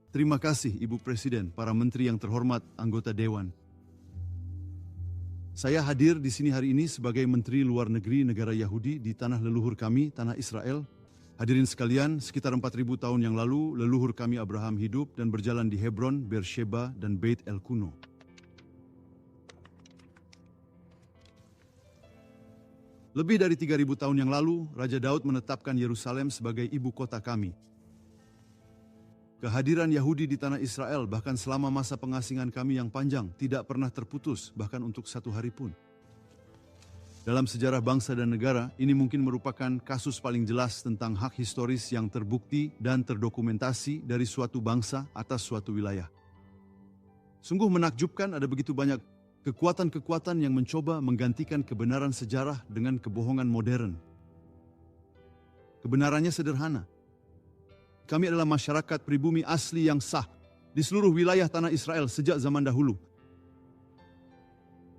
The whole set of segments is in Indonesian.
Terima kasih Ibu Presiden, para menteri yang terhormat, anggota Dewan. Saya hadir di sini hari ini sebagai Menteri Luar Negeri negara Yahudi di tanah leluhur kami, tanah Israel. Hadirin sekalian, sekitar 4.000 tahun yang lalu, leluhur kami Abraham hidup dan berjalan di Hebron, Beersheba, dan Beit El kuno. Lebih dari 3.000 tahun yang lalu, Raja Daud menetapkan Yerusalem sebagai ibu kota kami. Kehadiran Yahudi di tanah Israel bahkan selama masa pengasingan kami yang panjang tidak pernah terputus bahkan untuk satu hari pun. Dalam sejarah bangsa dan negara, ini mungkin merupakan kasus paling jelas tentang hak historis yang terbukti dan terdokumentasi dari suatu bangsa atas suatu wilayah. Sungguh menakjubkan ada begitu banyak kekuatan-kekuatan yang mencoba menggantikan kebenaran sejarah dengan kebohongan modern. Kebenarannya sederhana. Kami adalah masyarakat pribumi asli yang sah di seluruh wilayah tanah Israel sejak zaman dahulu.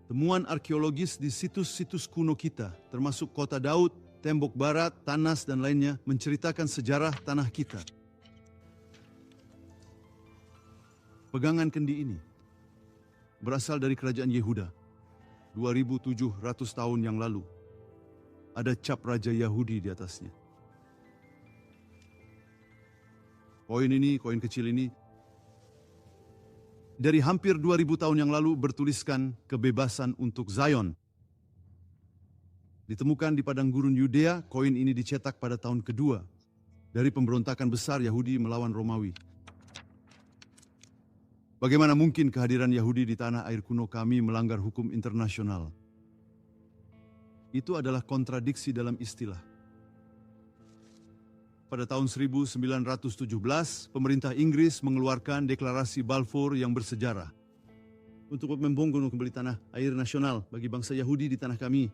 Temuan arkeologis di situs-situs kuno kita, termasuk kota Daud, tembok barat, Tanas, dan lainnya, menceritakan sejarah tanah kita. Pegangan kendi ini berasal dari kerajaan Yehuda, 2.700 tahun yang lalu. Ada cap Raja Yahudi di atasnya. Koin kecil ini, dari hampir 2.000 tahun yang lalu bertuliskan kebebasan untuk Zion. Ditemukan di padang gurun Yudea, koin ini dicetak pada tahun kedua dari pemberontakan besar Yahudi melawan Romawi. Bagaimana mungkin kehadiran Yahudi di tanah air kuno kami melanggar hukum internasional? Itu adalah kontradiksi dalam istilah. Pada tahun 1917, pemerintah Inggris mengeluarkan deklarasi Balfour yang bersejarah untuk membongkar kembali tanah air nasional bagi bangsa Yahudi di tanah kami,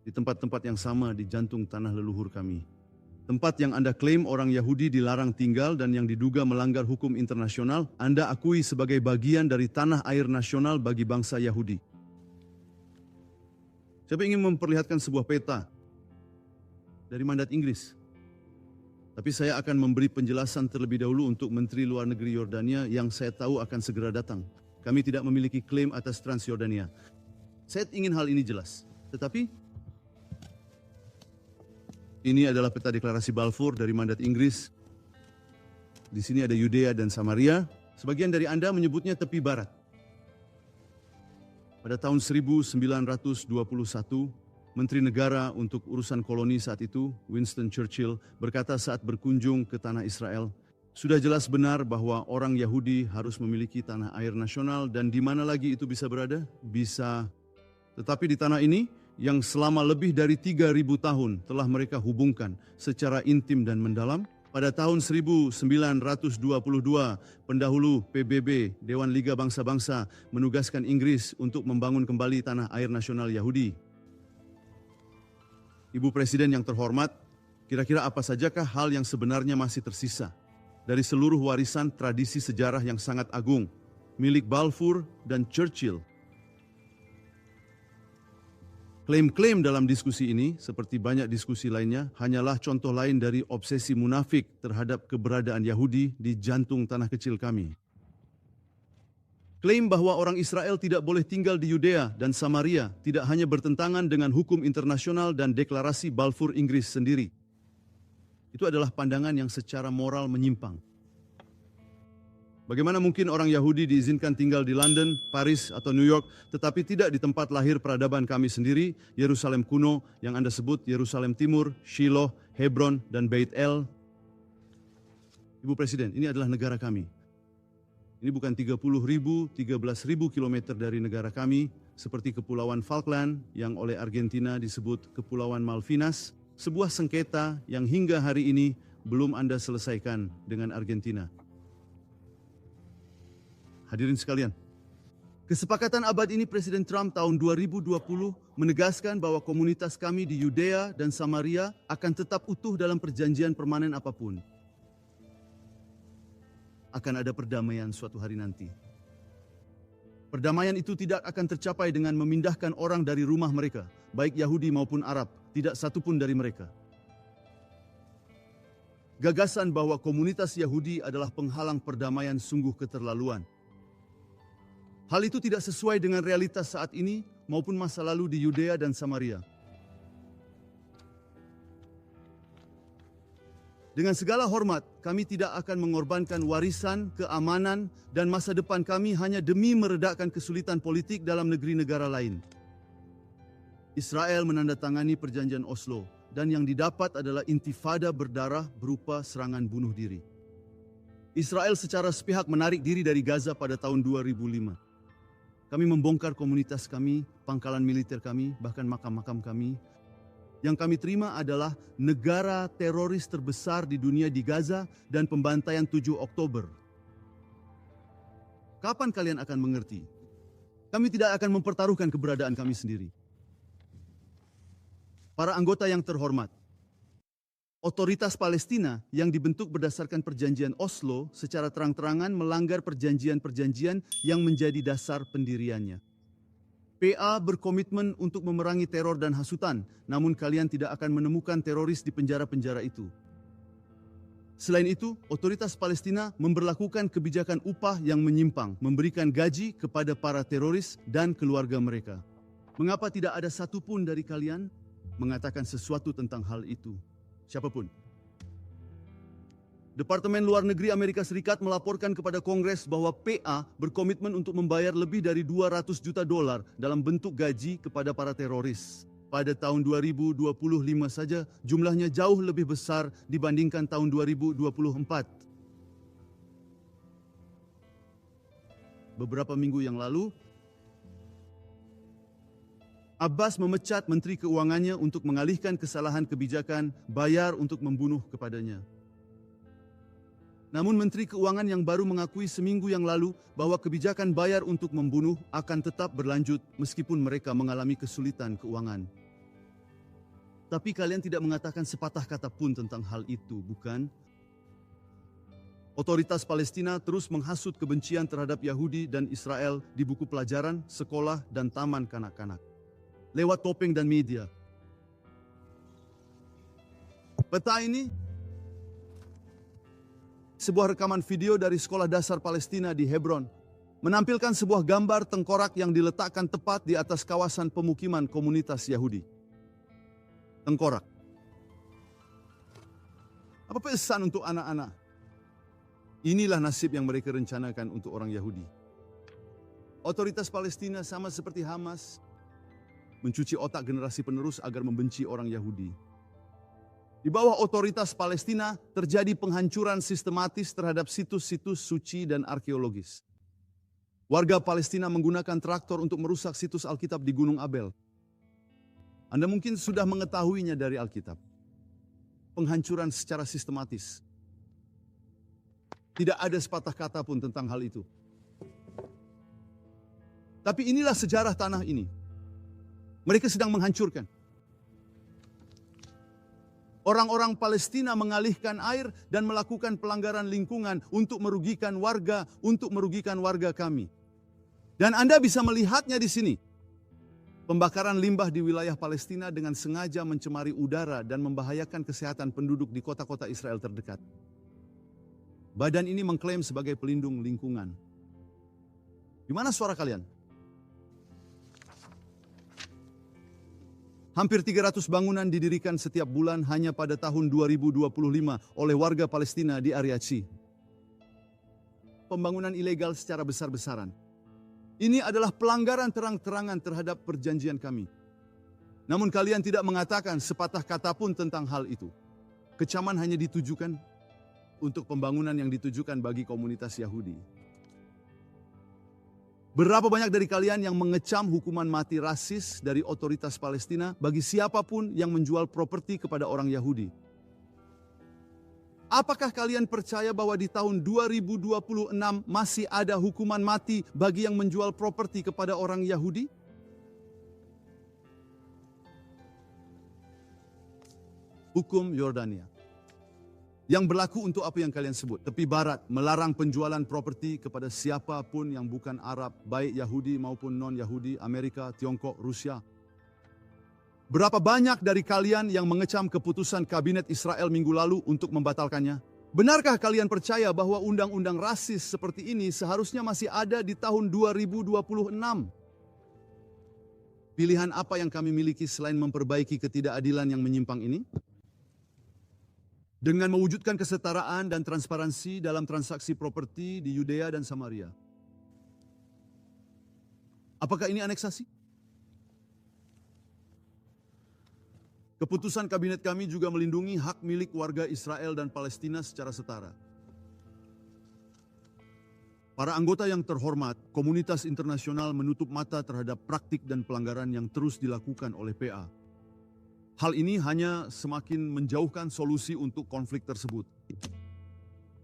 di tempat-tempat yang sama di jantung tanah leluhur kami. Tempat yang Anda klaim orang Yahudi dilarang tinggal dan yang diduga melanggar hukum internasional, Anda akui sebagai bagian dari tanah air nasional bagi bangsa Yahudi. Saya ingin memperlihatkan sebuah peta dari mandat Inggris. Tapi saya akan memberi penjelasan terlebih dahulu untuk Menteri Luar Negeri Yordania yang saya tahu akan segera datang. Kami tidak memiliki klaim atas Transjordania. Saya ingin hal ini jelas. Tetapi ini adalah peta deklarasi Balfour dari mandat Inggris. Di sini ada Yudea dan Samaria. Sebagian dari Anda menyebutnya tepi barat. Pada tahun 1921, Menteri Negara untuk Urusan Koloni saat itu, Winston Churchill, berkata saat berkunjung ke tanah Israel, sudah jelas benar bahwa orang Yahudi harus memiliki tanah air nasional dan di mana lagi itu bisa berada? Bisa. Tetapi di tanah ini, yang selama lebih dari 3.000 tahun telah mereka hubungkan secara intim dan mendalam, pada tahun 1922, pendahulu PBB, Dewan Liga Bangsa-Bangsa, menugaskan Inggris untuk membangun kembali tanah air nasional Yahudi. Ibu Presiden yang terhormat, kira-kira apa sajakah hal yang sebenarnya masih tersisa dari seluruh warisan tradisi sejarah yang sangat agung milik Balfour dan Churchill? Klaim-klaim dalam diskusi ini, seperti banyak diskusi lainnya, hanyalah contoh lain dari obsesi munafik terhadap keberadaan Yahudi di jantung tanah kecil kami. Klaim bahwa orang Israel tidak boleh tinggal di Yudea dan Samaria tidak hanya bertentangan dengan hukum internasional dan deklarasi Balfour Inggris sendiri. Itu adalah pandangan yang secara moral menyimpang. Bagaimana mungkin orang Yahudi diizinkan tinggal di London, Paris, atau New York, tetapi tidak di tempat lahir peradaban kami sendiri, Yerusalem kuno yang Anda sebut Yerusalem Timur, Shiloh, Hebron, dan Beit El? Ibu Presiden, ini adalah negara kami. Ini bukan 13.000 kilometer dari negara kami, seperti Kepulauan Falkland yang oleh Argentina disebut Kepulauan Malvinas, sebuah sengketa yang hingga hari ini belum Anda selesaikan dengan Argentina. Hadirin sekalian, kesepakatan abad ini Presiden Trump tahun 2020 menegaskan bahwa komunitas kami di Yudea dan Samaria akan tetap utuh dalam perjanjian permanen apapun. Akan ada perdamaian suatu hari nanti. Perdamaian itu tidak akan tercapai dengan memindahkan orang dari rumah mereka, baik Yahudi maupun Arab, tidak satu pun dari mereka. Gagasan bahwa komunitas Yahudi adalah penghalang perdamaian sungguh keterlaluan. Hal itu tidak sesuai dengan realitas saat ini maupun masa lalu di Yudea dan Samaria. Dengan segala hormat, kami tidak akan mengorbankan warisan, keamanan, dan masa depan kami hanya demi meredakan kesulitan politik dalam negeri negara lain. Israel menandatangani perjanjian Oslo, dan yang didapat adalah intifada berdarah berupa serangan bunuh diri. Israel secara sepihak menarik diri dari Gaza pada tahun 2005. Kami membongkar komunitas kami, pangkalan militer kami, bahkan makam-makam kami. Yang kami terima adalah negara teroris terbesar di dunia di Gaza dan pembantaian 7 Oktober. Kapan kalian akan mengerti? Kami tidak akan mempertaruhkan keberadaan kami sendiri. Para anggota yang terhormat, otoritas Palestina yang dibentuk berdasarkan perjanjian Oslo secara terang-terangan melanggar perjanjian-perjanjian yang menjadi dasar pendiriannya. PA berkomitmen untuk memerangi teror dan hasutan, namun kalian tidak akan menemukan teroris di penjara-penjara itu. Selain itu, otoritas Palestina memberlakukan kebijakan upah yang menyimpang, memberikan gaji kepada para teroris dan keluarga mereka. Mengapa tidak ada satupun dari kalian mengatakan sesuatu tentang hal itu? Siapapun. Departemen Luar Negeri Amerika Serikat melaporkan kepada Kongres bahwa PA berkomitmen untuk membayar lebih dari 200 juta dolar dalam bentuk gaji kepada para teroris. Pada tahun 2025 saja jumlahnya jauh lebih besar dibandingkan tahun 2024. Beberapa minggu yang lalu, Abbas memecat Menteri Keuangannya untuk mengalihkan kesalahan kebijakan bayar untuk membunuh kepadanya. Namun Menteri Keuangan yang baru mengakui seminggu yang lalu bahwa kebijakan bayar untuk membunuh akan tetap berlanjut meskipun mereka mengalami kesulitan keuangan. Tapi kalian tidak mengatakan sepatah kata pun tentang hal itu, bukan? Otoritas Palestina terus menghasut kebencian terhadap Yahudi dan Israel di buku pelajaran, sekolah, dan taman kanak-kanak. Lewat topeng dan media. Peta ini sebuah rekaman video dari sekolah dasar Palestina di Hebron menampilkan sebuah gambar tengkorak yang diletakkan tepat di atas kawasan pemukiman komunitas Yahudi. Tengkorak. Apa pesan untuk anak-anak? Inilah nasib yang mereka rencanakan untuk orang Yahudi. Otoritas Palestina sama seperti Hamas mencuci otak generasi penerus agar membenci orang Yahudi. Di bawah otoritas Palestina terjadi penghancuran sistematis terhadap situs-situs suci dan arkeologis. Warga Palestina menggunakan traktor untuk merusak situs Alkitab di Gunung Abel. Anda mungkin sudah mengetahuinya dari Alkitab. Penghancuran secara sistematis. Tidak ada sepatah kata pun tentang hal itu. Tapi inilah sejarah tanah ini. Mereka sedang menghancurkan. Orang-orang Palestina mengalihkan air dan melakukan pelanggaran lingkungan untuk merugikan warga kami. Dan Anda bisa melihatnya di sini. Pembakaran limbah di wilayah Palestina dengan sengaja mencemari udara dan membahayakan kesehatan penduduk di kota-kota Israel terdekat. Badan ini mengklaim sebagai pelindung lingkungan. Di mana suara kalian? Hampir 300 bangunan didirikan setiap bulan hanya pada tahun 2025 oleh warga Palestina di area C. Pembangunan ilegal secara besar-besaran. Ini adalah pelanggaran terang-terangan terhadap perjanjian kami. Namun kalian tidak mengatakan sepatah kata pun tentang hal itu. Kecaman hanya ditujukan untuk pembangunan yang ditujukan bagi komunitas Yahudi. Berapa banyak dari kalian yang mengecam hukuman mati rasis dari otoritas Palestina bagi siapapun yang menjual properti kepada orang Yahudi? Apakah kalian percaya bahwa di tahun 2026 masih ada hukuman mati bagi yang menjual properti kepada orang Yahudi? Hukum Yordania yang berlaku untuk apa yang kalian sebut. Tepi barat melarang penjualan properti kepada siapapun yang bukan Arab, baik Yahudi maupun non-Yahudi, Amerika, Tiongkok, Rusia. Berapa banyak dari kalian yang mengecam keputusan kabinet Israel minggu lalu untuk membatalkannya? Benarkah kalian percaya bahwa undang-undang rasis seperti ini seharusnya masih ada di tahun 2026? Pilihan apa yang kami miliki selain memperbaiki ketidakadilan yang menyimpang ini? Dengan mewujudkan kesetaraan dan transparansi dalam transaksi properti di Yudea dan Samaria. Apakah ini aneksasi? Keputusan kabinet kami juga melindungi hak milik warga Israel dan Palestina secara setara. Para anggota yang terhormat, komunitas internasional menutup mata terhadap praktik dan pelanggaran yang terus dilakukan oleh PA. Hal ini hanya semakin menjauhkan solusi untuk konflik tersebut.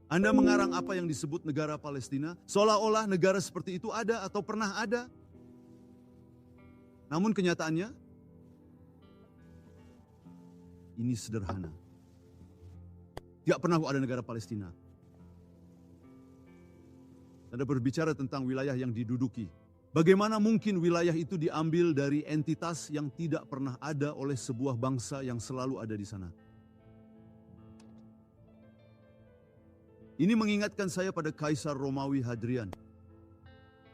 Anda mengarang apa yang disebut negara Palestina, seolah-olah negara seperti itu ada atau pernah ada. Namun kenyataannya, ini sederhana. Tidak pernah ada negara Palestina. Anda berbicara tentang wilayah yang diduduki. Bagaimana mungkin wilayah itu diambil dari entitas yang tidak pernah ada oleh sebuah bangsa yang selalu ada di sana? Ini mengingatkan saya pada Kaisar Romawi Hadrian.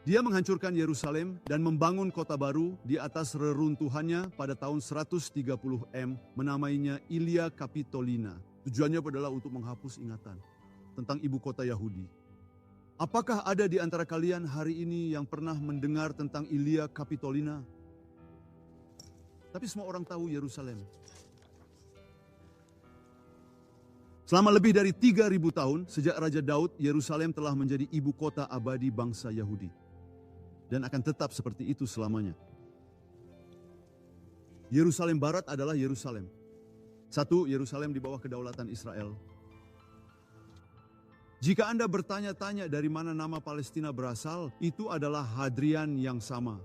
Dia menghancurkan Yerusalem dan membangun kota baru di atas reruntuhannya pada tahun 130 M, menamainya Ilia Capitolina. Tujuannya adalah untuk menghapus ingatan tentang ibu kota Yahudi. Apakah ada di antara kalian hari ini yang pernah mendengar tentang Ilia Capitolina? Tapi semua orang tahu Yerusalem. Selama lebih dari 3.000 tahun, sejak Raja Daud, Yerusalem telah menjadi ibu kota abadi bangsa Yahudi. Dan akan tetap seperti itu selamanya. Yerusalem Barat adalah Yerusalem. Satu, Yerusalem di bawah kedaulatan Israel. Jika Anda bertanya-tanya dari mana nama Palestina berasal, itu adalah Hadrian yang sama.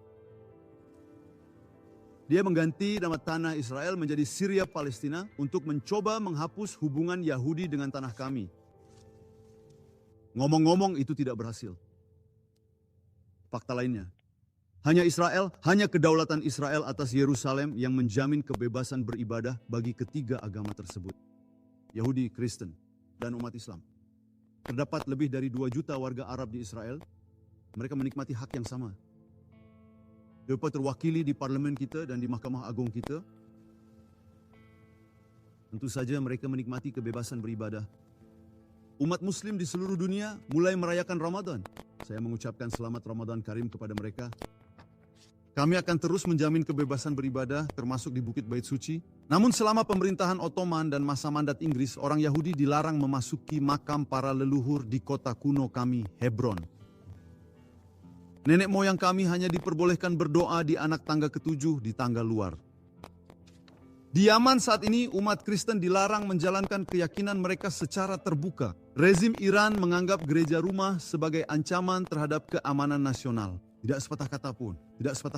Dia mengganti nama tanah Israel menjadi Syria Palestina untuk mencoba menghapus hubungan Yahudi dengan tanah kami. Ngomong-ngomong itu tidak berhasil. Fakta lainnya, hanya kedaulatan Israel atas Yerusalem yang menjamin kebebasan beribadah bagi ketiga agama tersebut. Yahudi, Kristen, dan umat Islam. Terdapat lebih dari 2 juta warga Arab di Israel. Mereka menikmati hak yang sama. Mereka terwakili di parlemen kita dan di Mahkamah Agung kita. Tentu saja mereka menikmati kebebasan beribadah. Umat Muslim di seluruh dunia mulai merayakan Ramadan. Saya mengucapkan selamat Ramadan Karim kepada mereka. Kami akan terus menjamin kebebasan beribadah, termasuk di Bukit Bait Suci. Namun selama pemerintahan Ottoman dan masa mandat Inggris, orang Yahudi dilarang memasuki makam para leluhur di kota kuno kami, Hebron. Nenek moyang kami hanya diperbolehkan berdoa di anak tangga ketujuh di tangga luar. Di Yaman saat ini, umat Kristen dilarang menjalankan keyakinan mereka secara terbuka. Rezim Iran menganggap gereja rumah sebagai ancaman terhadap keamanan nasional. Tidak sepatah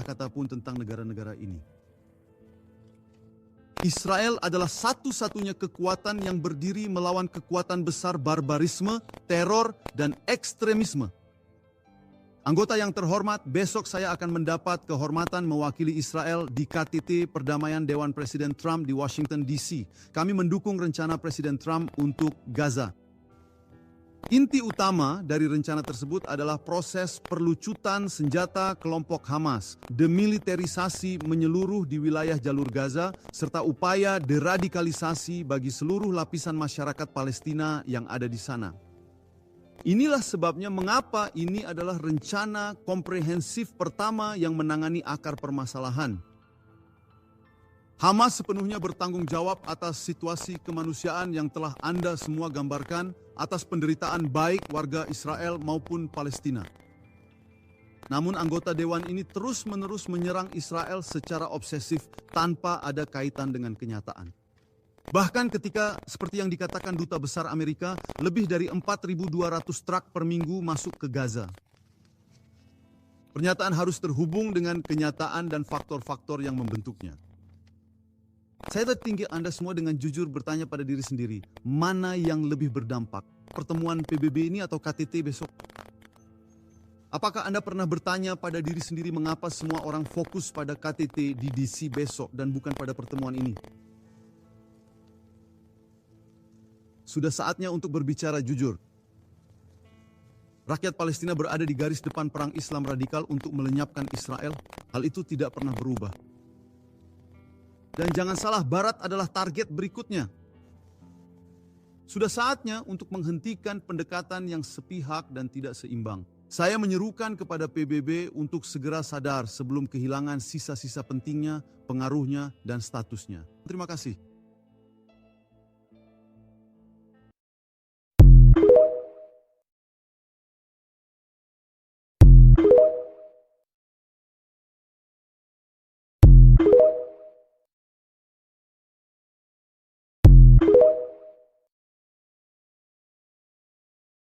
kata pun tentang negara-negara ini. Israel adalah satu-satunya kekuatan yang berdiri melawan kekuatan besar barbarisme, teror, dan ekstremisme. Anggota yang terhormat, besok saya akan mendapat kehormatan mewakili Israel di KTT Perdamaian Dewan Presiden Trump di Washington DC. Kami mendukung rencana Presiden Trump untuk Gaza. Inti utama dari rencana tersebut adalah proses perlucutan senjata kelompok Hamas, demilitarisasi menyeluruh di wilayah jalur Gaza, serta upaya deradikalisasi bagi seluruh lapisan masyarakat Palestina yang ada di sana. Inilah sebabnya mengapa ini adalah rencana komprehensif pertama yang menangani akar permasalahan. Hamas sepenuhnya bertanggung jawab atas situasi kemanusiaan yang telah Anda semua gambarkan, atas penderitaan baik warga Israel maupun Palestina. Namun anggota dewan ini terus-menerus menyerang Israel secara obsesif tanpa ada kaitan dengan kenyataan. Bahkan ketika, seperti yang dikatakan Duta Besar Amerika, lebih dari 4.200 truk per minggu masuk ke Gaza. Pernyataan harus terhubung dengan kenyataan dan faktor-faktor yang membentuknya. Saya tertinggi Anda semua dengan jujur bertanya pada diri sendiri, mana yang lebih berdampak? Pertemuan PBB ini atau KTT besok? Apakah Anda pernah bertanya pada diri sendiri mengapa semua orang fokus pada KTT di DC besok dan bukan pada pertemuan ini? Sudah saatnya untuk berbicara jujur. Rakyat Palestina berada di garis depan perang Islam radikal untuk melenyapkan Israel. Hal itu tidak pernah berubah. Dan jangan salah, Barat adalah target berikutnya. Sudah saatnya untuk menghentikan pendekatan yang sepihak dan tidak seimbang. Saya menyerukan kepada PBB untuk segera sadar sebelum kehilangan sisa-sisa pentingnya, pengaruhnya, dan statusnya. Terima kasih.